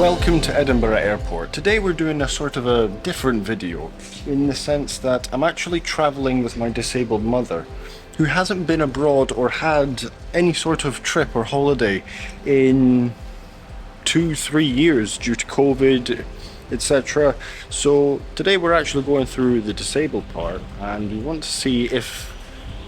Welcome to Edinburgh Airport. Today we're doing a sort of a different video in the sense that I'm actually travelling with my disabled mother who hasn't been abroad or had any sort of trip or holiday in 2-3 years due to COVID, etc. So today we're actually going through the disabled part and we want to see if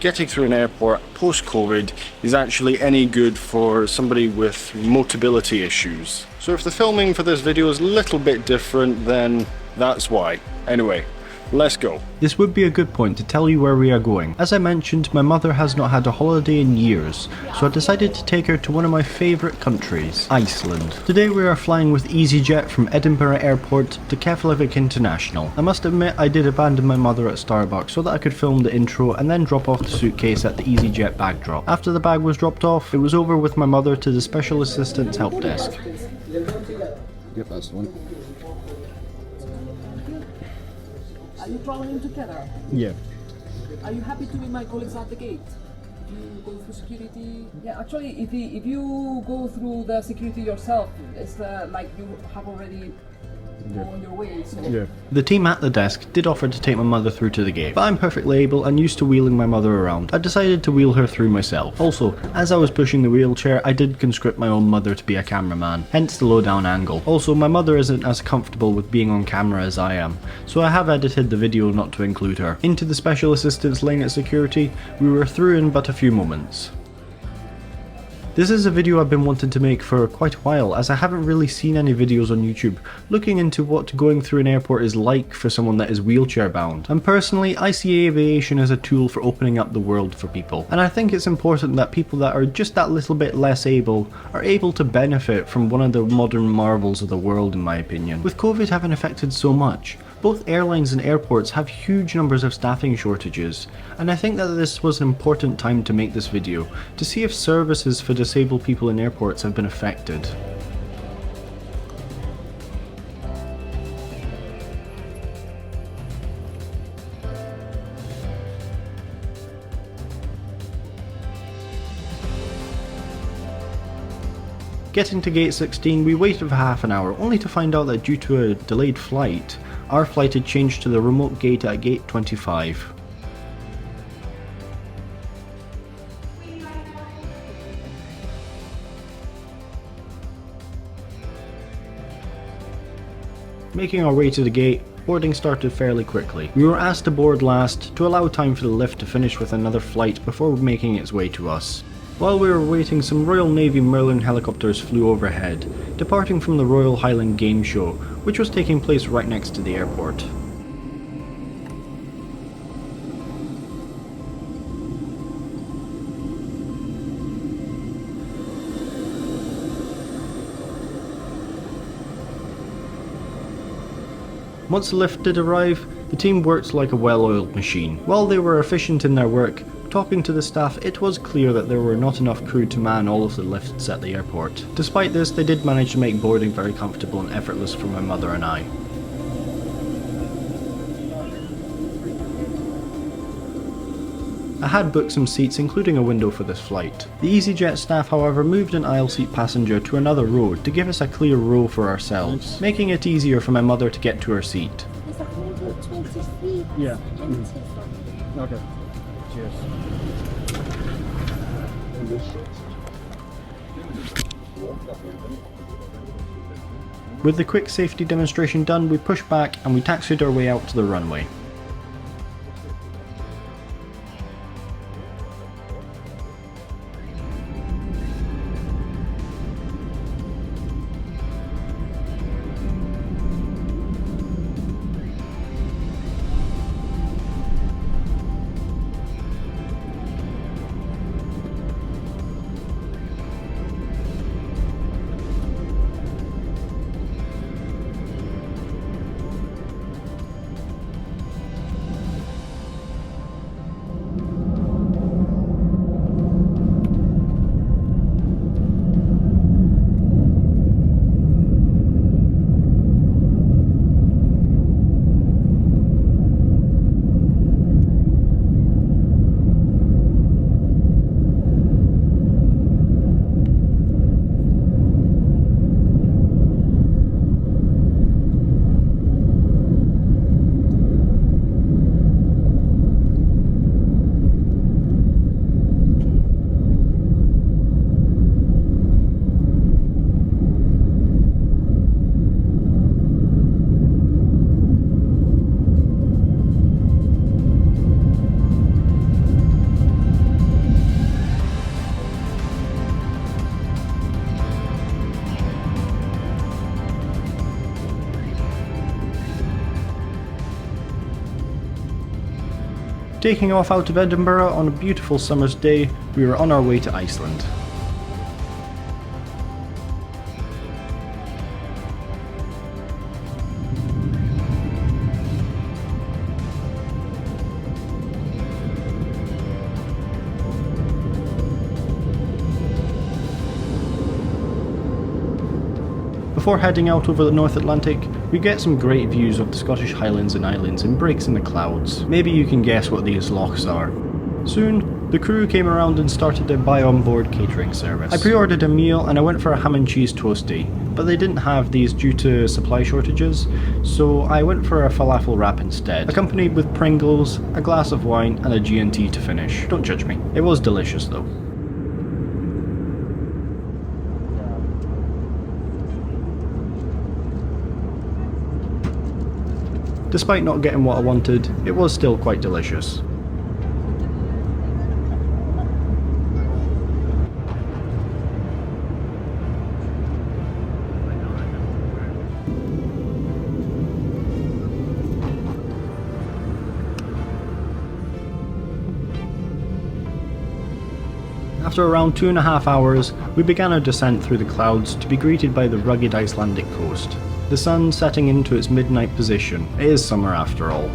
getting through an airport post-COVID is actually any good for somebody with mobility issues. So if the filming for this video is a little bit different, then that's why. Anyway, let's go. This would be a good point to tell you where we are going. As I mentioned, my mother has not had a holiday in years, so I decided to take her to one of my favourite countries, Iceland. Today we are flying with Easyjet from Edinburgh Airport to Keflavík International. I must admit I did abandon my mother at Starbucks so that I could film the intro and then drop off the suitcase at the Easyjet bag drop. After the bag was dropped off, it was over with my mother to the Special Assistance Help Desk. Yep, that's the one. Are you traveling together? Yeah. Are you happy to meet my colleagues at the gate? You go through security? Yeah, actually, if you go through the security yourself, it's like you have already gone on your way. So. Yeah. The team at the desk did offer to take my mother through to the gate, but I'm perfectly able and used to wheeling my mother around. I decided to wheel her through myself. Also, as I was pushing the wheelchair, I did conscript my own mother to be a cameraman, hence the low down angle. Also, my mother isn't as comfortable with being on camera as I am, so I have edited the video not to include her. Into the special assistance lane at security, we were through in but a few moments. This is a video I've been wanting to make for quite a while, as I haven't really seen any videos on YouTube looking into what going through an airport is like for someone that is wheelchair bound. And personally, I see aviation as a tool for opening up the world for people, and I think it's important that people that are just that little bit less able are able to benefit from one of the modern marvels of the world, in my opinion. With COVID having affected so much, both airlines and airports have huge numbers of staffing shortages, and I think that this was an important time to make this video, to see if services for disabled people in airports have been affected. Getting to gate 16, we waited for half an hour, only to find out that due to a delayed flight, our flight had changed to the remote gate at gate 25. Making our way to the gate, boarding started fairly quickly. We were asked to board last to allow time for the lift to finish with another flight before making its way to us. While we were waiting, some Royal Navy Merlin helicopters flew overhead, departing from the Royal Highland Game Show, which was taking place right next to the airport. Once the lift did arrive, the team worked like a well-oiled machine. While they were efficient in their work, talking to the staff, it was clear that there were not enough crew to man all of the lifts at the airport. Despite this, they did manage to make boarding very comfortable and effortless for my mother and I. I had booked some seats, including a window for this flight. The Easyjet staff, however, moved an aisle seat passenger to another row to give us a clear row for ourselves, making it easier for my mother to get to her seat. Yeah. Okay. Cheers. With the quick safety demonstration done, we pushed back and we taxied our way out to the runway. Taking off out of Edinburgh on a beautiful summer's day, we were on our way to Iceland. Before heading out over the North Atlantic, we get some great views of the Scottish Highlands and Islands in breaks in the clouds. Maybe you can guess what these lochs are. Soon, the crew came around and started a buy on board catering service. I pre-ordered a meal and I went for a ham and cheese toastie, but they didn't have these due to supply shortages, so I went for a falafel wrap instead, accompanied with Pringles, a glass of wine and a G&T to finish. Don't judge me. It was delicious though. Despite not getting what I wanted, it was still quite delicious. After around 2.5 hours, we began our descent through the clouds to be greeted by the rugged Icelandic coast. The sun setting into its midnight position. It is summer after all.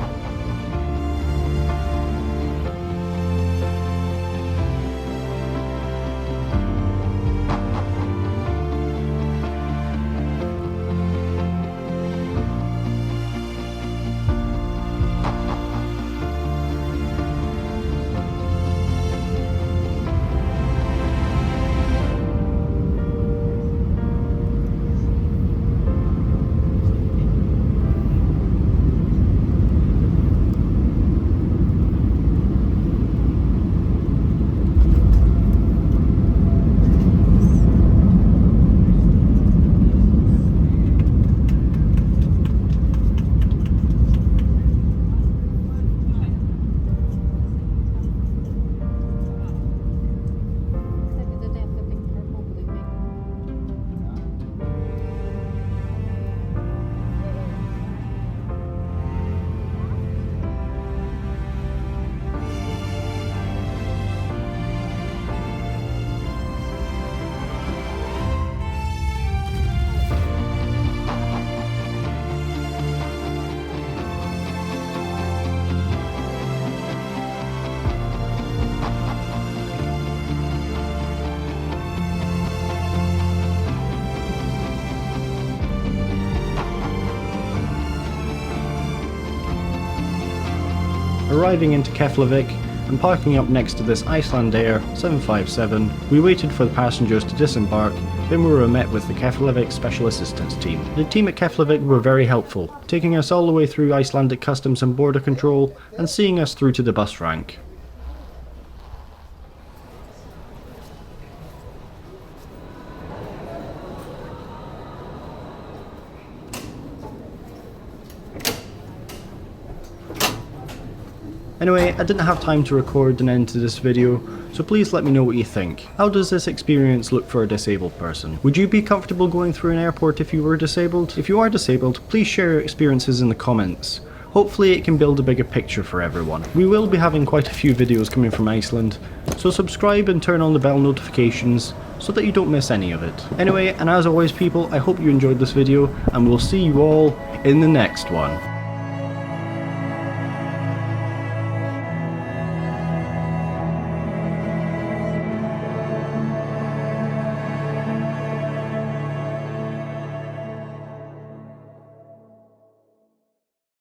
Arriving into Keflavik and parking up next to this Iceland Air 757, we waited for the passengers to disembark, then we were met with the Keflavik Special Assistance Team. The team at Keflavik were very helpful, taking us all the way through Icelandic Customs and Border Control and seeing us through to the bus rank. Anyway, I didn't have time to record an end to this video, so please let me know what you think. How does this experience look for a disabled person? Would you be comfortable going through an airport if you were disabled? If you are disabled, please share your experiences in the comments. Hopefully it can build a bigger picture for everyone. We will be having quite a few videos coming from Iceland, so subscribe and turn on the bell notifications so that you don't miss any of it. Anyway, and as always people, I hope you enjoyed this video, and we'll see you all in the next one.